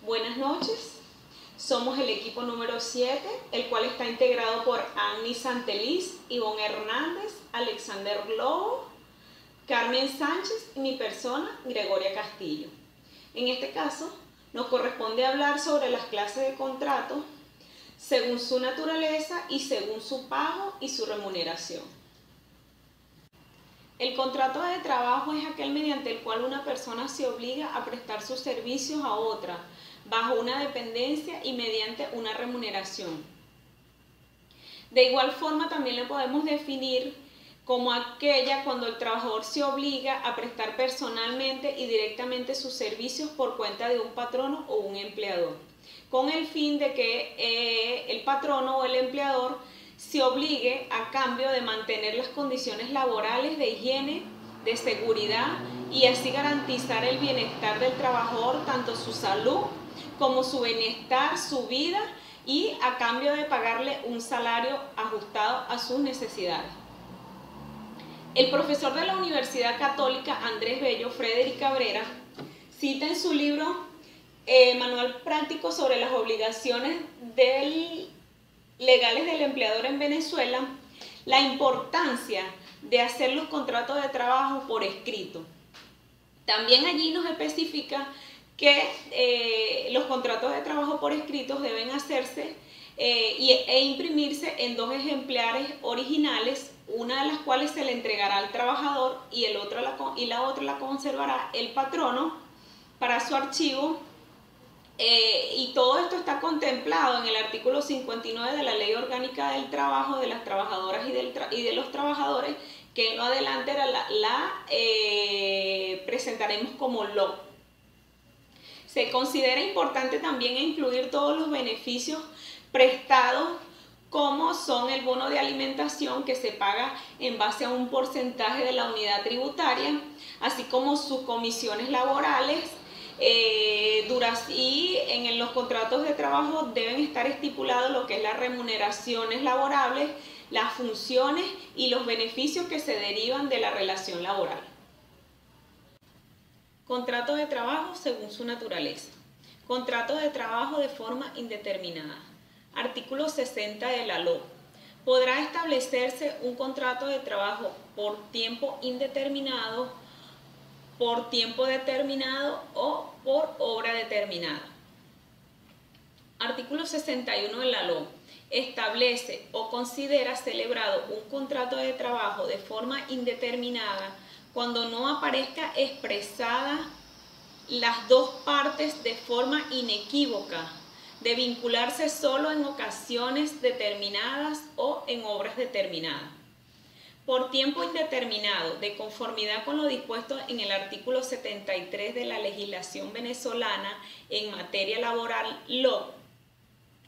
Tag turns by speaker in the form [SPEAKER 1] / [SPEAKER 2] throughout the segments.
[SPEAKER 1] Buenas noches, somos el equipo número 7, el cual está integrado por Annie Santeliz, Ivonne Hernández, Alexander Lobo, Carmen Sánchez y mi persona, Gregoria Castillo. En este caso, nos corresponde hablar sobre las clases de contrato según su naturaleza y según su pago y su remuneración. El contrato de trabajo es aquel mediante el cual una persona se obliga a prestar sus servicios a otra, bajo una dependencia y mediante una remuneración. De igual forma, también le podemos definir como aquella cuando el trabajador se obliga a prestar personalmente y directamente sus servicios por cuenta de un patrono o un empleador, con el fin de que el patrono o el empleador se obligue a cambio de mantener las condiciones laborales de higiene, de seguridad y así garantizar el bienestar del trabajador, tanto su salud como su bienestar, su vida, y a cambio de pagarle un salario ajustado a sus necesidades. El profesor de la Universidad Católica Andrés Bello, Frederick Cabrera, cita en su libro Manual Práctico sobre las obligaciones legales del empleador en Venezuela, la importancia de hacer los contratos de trabajo por escrito. También allí nos especifica que los contratos de trabajo por escritos deben hacerse e imprimirse en 2 ejemplares originales, una de las cuales se le entregará al trabajador y la otra la conservará el patrono para su archivo. Y todo esto está contemplado en el artículo 59 de la Ley Orgánica del Trabajo de las Trabajadoras y de los Trabajadores, que en lo adelante la presentaremos como LOC. Se considera importante también incluir todos los beneficios prestados, como son el bono de alimentación que se paga en base a un porcentaje de la unidad tributaria, así como sus comisiones laborales. Y en los contratos de trabajo deben estar estipulados lo que es las remuneraciones laborables, las funciones y los beneficios que se derivan de la relación laboral. Contrato de trabajo según su naturaleza. Contrato de trabajo de forma indeterminada. Artículo 60 de la LOA. Podrá establecerse un contrato de trabajo por tiempo indeterminado, por tiempo determinado o por obra determinada. Artículo 61 de la LOA. Establece o considera celebrado un contrato de trabajo de forma indeterminada cuando no aparezca expresada las dos partes de forma inequívoca, de vincularse solo en ocasiones determinadas o en obras determinadas. Por tiempo indeterminado, de conformidad con lo dispuesto en el artículo 73 de la legislación venezolana en materia laboral LOC,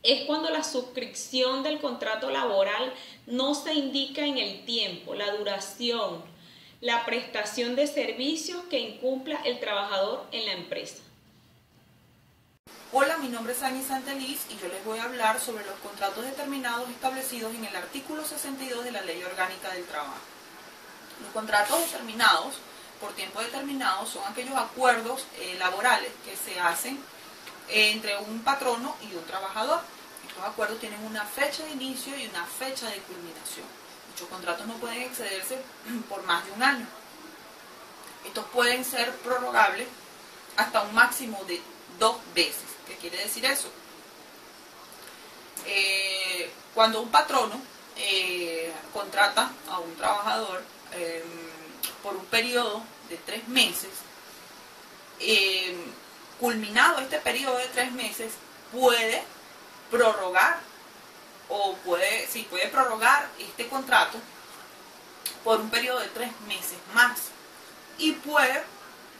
[SPEAKER 1] es cuando la suscripción del contrato laboral no se indica en el tiempo, la duración, la prestación de servicios que incumpla el trabajador en la empresa.
[SPEAKER 2] Hola, mi nombre es Annie Santeliz y yo les voy a hablar sobre los contratos determinados establecidos en el artículo 62 de la Ley Orgánica del Trabajo. Los contratos determinados por tiempo determinado son aquellos acuerdos laborales que se hacen entre un patrono y un trabajador. Estos acuerdos tienen una fecha de inicio y una fecha de culminación. Dichos contratos no pueden excederse por más de un año. Estos pueden ser prorrogables hasta un máximo de 2 veces. ¿Qué quiere decir eso? Cuando un patrono contrata a un trabajador por un periodo de 3 meses, culminado este periodo de 3 meses, puede prorrogar puede prorrogar este contrato por un periodo de 3 meses más, y puede,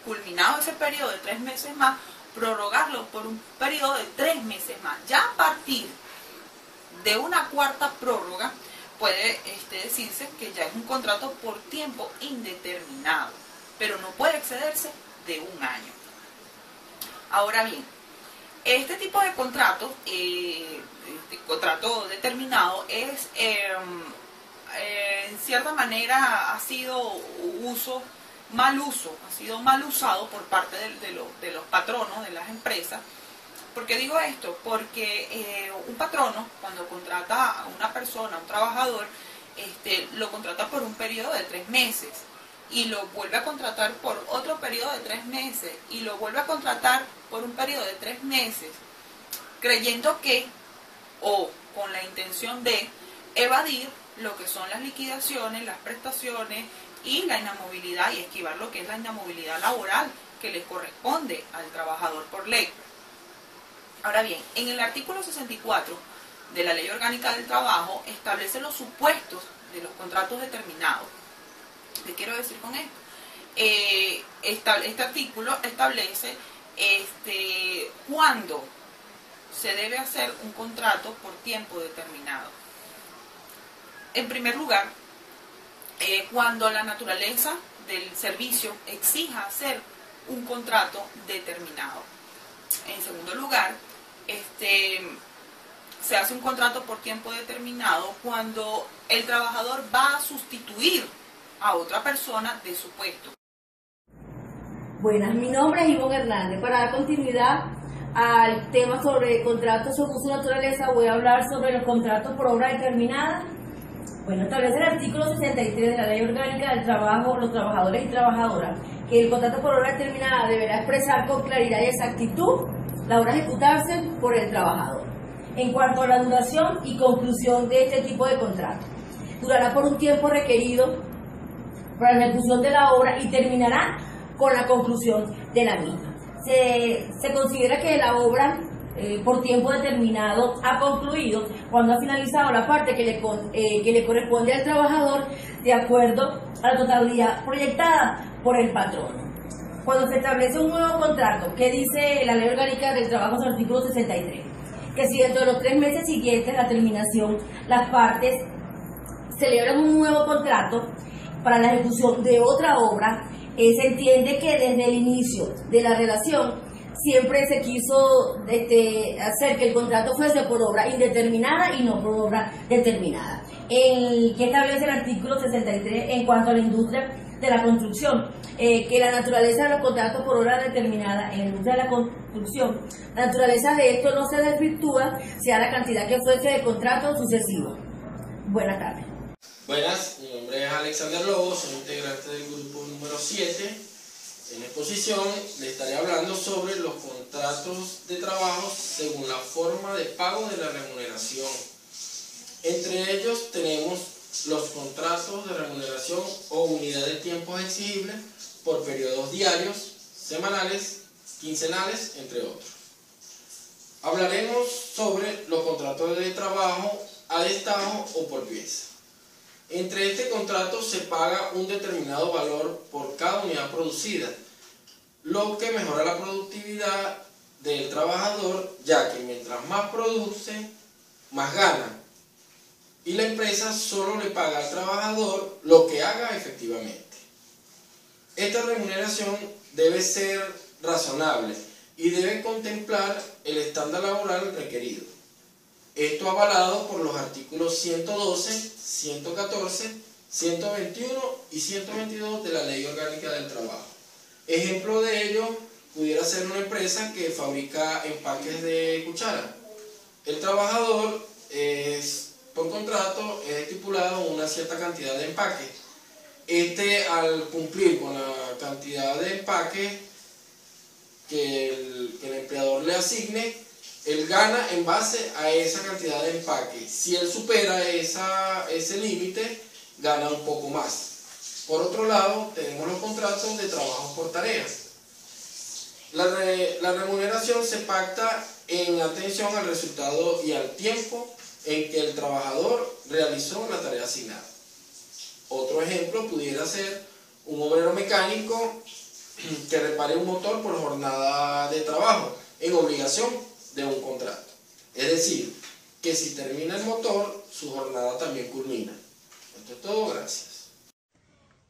[SPEAKER 2] culminado ese periodo de 3 meses más, prorrogarlo por un periodo de 3 meses más. Ya a partir de una cuarta prórroga puede decirse que ya es un contrato por tiempo indeterminado, pero no puede excederse de un año. Ahora bien, este tipo de contrato, contrato determinado, es en cierta manera ha sido mal usado por parte de los patronos de las empresas, ¿Por qué digo esto? Porque un patrono, cuando contrata a una persona, a un trabajador, lo contrata por un periodo de 3 meses y lo vuelve a contratar por otro periodo de 3 meses y lo vuelve a contratar por un periodo de 3 meses, creyendo que, o con la intención de evadir lo que son las liquidaciones, las prestaciones y la inamovilidad, y esquivar lo que es la inamovilidad laboral que les corresponde al trabajador por ley. Ahora bien, en el artículo 64 de la Ley Orgánica del Trabajo establece los supuestos de los contratos determinados. ¿Qué quiero decir con esto? Este artículo establece cuándo se debe hacer un contrato por tiempo determinado. En primer lugar, cuando la naturaleza del servicio exija hacer un contrato determinado. En segundo lugar, se hace un contrato por tiempo determinado cuando el trabajador va a sustituir a otra persona de su puesto.
[SPEAKER 3] Buenas, mi nombre es Ivonne Hernández. Para dar continuidad al tema sobre contratos según su naturaleza, voy a hablar sobre los contratos por obra determinada. Bueno, establece el artículo 63 de la Ley Orgánica del Trabajo, los trabajadores y trabajadoras, que el contrato por obra determinada deberá expresar con claridad y exactitud la hora a ejecutarse por el trabajador. En cuanto a la duración y conclusión de este tipo de contrato, durará por un tiempo requerido para la ejecución de la obra y terminará con la conclusión de la misma. Se considera que la obra por tiempo determinado ha concluido cuando ha finalizado la parte que le corresponde al trabajador de acuerdo a la totalidad proyectada por el patrono. Cuando se establece un nuevo contrato, ¿qué dice la Ley Orgánica del Trabajo en su artículo 63? Que si dentro de los 3 meses siguientes a la terminación las partes celebran un nuevo contrato para la ejecución de otra obra, se entiende que desde el inicio de la relación siempre se quiso hacer que el contrato fuese por obra indeterminada y no por obra determinada. ¿Qué establece el artículo 63 en cuanto a la industria de la construcción? Que la naturaleza de los contratos por obra determinada en la industria de la construcción, la naturaleza de esto no se desvirtúa sea la cantidad que fuese de contratos sucesivos. Buenas tardes.
[SPEAKER 4] Buenas, mi nombre es Alexander Lobo, soy integrante del grupo número 7. En exposición le estaré hablando sobre los contratos de trabajo según la forma de pago de la remuneración. Entre ellos tenemos los contratos de remuneración o unidad de tiempos exigibles por periodos diarios, semanales, quincenales, entre otros. Hablaremos sobre los contratos de trabajo a destajo o por pieza. Entre este contrato se paga un determinado valor por cada unidad producida, lo que mejora la productividad del trabajador, ya que mientras más produce, más gana. Y la empresa solo le paga al trabajador lo que haga efectivamente. Esta remuneración debe ser razonable y debe contemplar el estándar laboral requerido. Esto avalado por los artículos 112, 114, 121 y 122 de la Ley Orgánica del Trabajo. Ejemplo de ello pudiera ser una empresa que fabrica empaques de cuchara. El trabajador por contrato es estipulado una cierta cantidad de empaques. Al cumplir con la cantidad de empaques que el empleador le asigne, él gana en base a esa cantidad de empaque. Si él supera ese límite, gana un poco más. Por otro lado, tenemos los contratos de trabajo por tareas. La remuneración se pacta en atención al resultado y al tiempo en que el trabajador realizó la tarea asignada. Otro ejemplo pudiera ser un obrero mecánico que repare un motor por jornada de trabajo en obligación de un contrato. Es decir, que si termina el motor, su jornada también culmina. Esto es todo, gracias.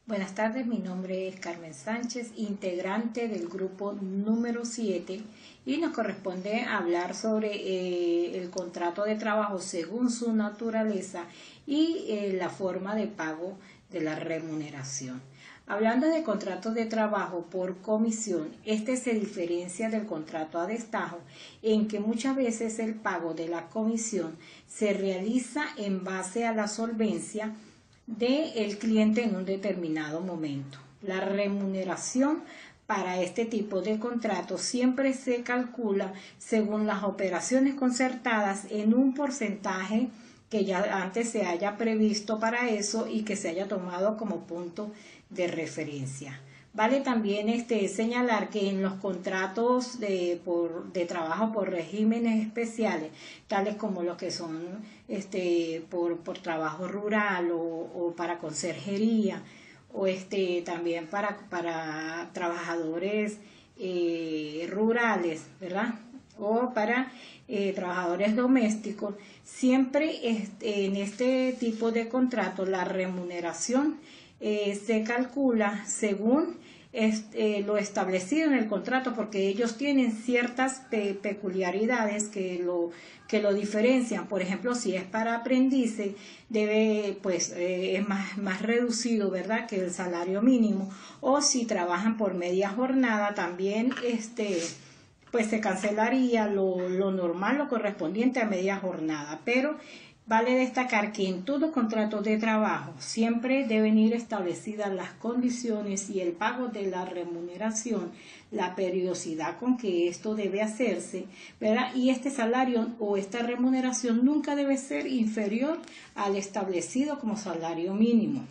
[SPEAKER 5] Buenas tardes, mi nombre es Carmen Sánchez, integrante del grupo número 7 y nos corresponde hablar sobre el contrato de trabajo según su naturaleza y la forma de pago de la remuneración. Hablando de contratos de trabajo por comisión, este se diferencia del contrato a destajo en que muchas veces el pago de la comisión se realiza en base a la solvencia del cliente en un determinado momento. La remuneración para este tipo de contrato siempre se calcula según las operaciones concertadas en un porcentaje que ya antes se haya previsto para eso y que se haya tomado como punto de referencia. Vale también señalar que en los contratos de trabajo por regímenes especiales, tales como los que son por trabajo rural o para conserjería, o también para trabajadores rurales, ¿verdad? O para trabajadores domésticos, siempre en este tipo de contrato la remuneración se calcula según lo establecido en el contrato, porque ellos tienen ciertas peculiaridades que lo diferencian. Por ejemplo, si es para aprendices, es más reducido, ¿verdad?, que el salario mínimo. O si trabajan por media jornada, también pues se cancelaría lo normal, lo correspondiente a media jornada. Pero vale destacar que en todo contrato de trabajo siempre deben ir establecidas las condiciones y el pago de la remuneración, la periodicidad con que esto debe hacerse, ¿verdad? Y este salario o esta remuneración nunca debe ser inferior al establecido como salario mínimo.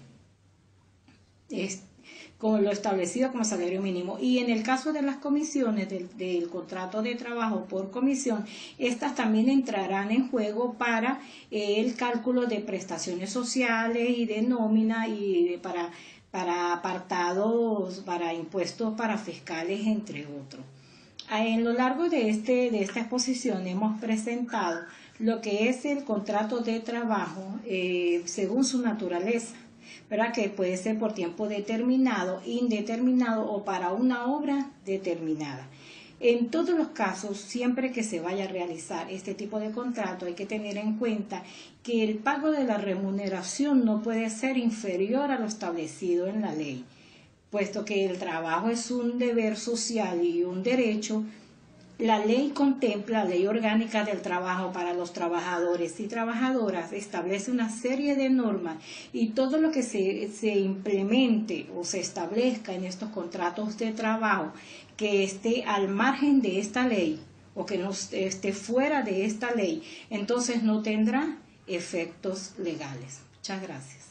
[SPEAKER 5] Con lo establecido como salario mínimo. Y en el caso de las comisiones del contrato de trabajo por comisión, estas también entrarán en juego para el cálculo de prestaciones sociales y de nómina y para apartados, para impuestos para fiscales, entre otros. En lo largo de esta exposición hemos presentado lo que es el contrato de trabajo según su naturaleza, ¿verdad?, que puede ser por tiempo determinado, indeterminado o para una obra determinada. En todos los casos, siempre que se vaya a realizar este tipo de contrato, hay que tener en cuenta que el pago de la remuneración no puede ser inferior a lo establecido en la ley, puesto que el trabajo es un deber social y un derecho. La ley contempla, la Ley Orgánica del Trabajo para los trabajadores y trabajadoras, establece una serie de normas y todo lo que se implemente o se establezca en estos contratos de trabajo que esté al margen de esta ley o que no esté fuera de esta ley, entonces no tendrá efectos legales. Muchas gracias.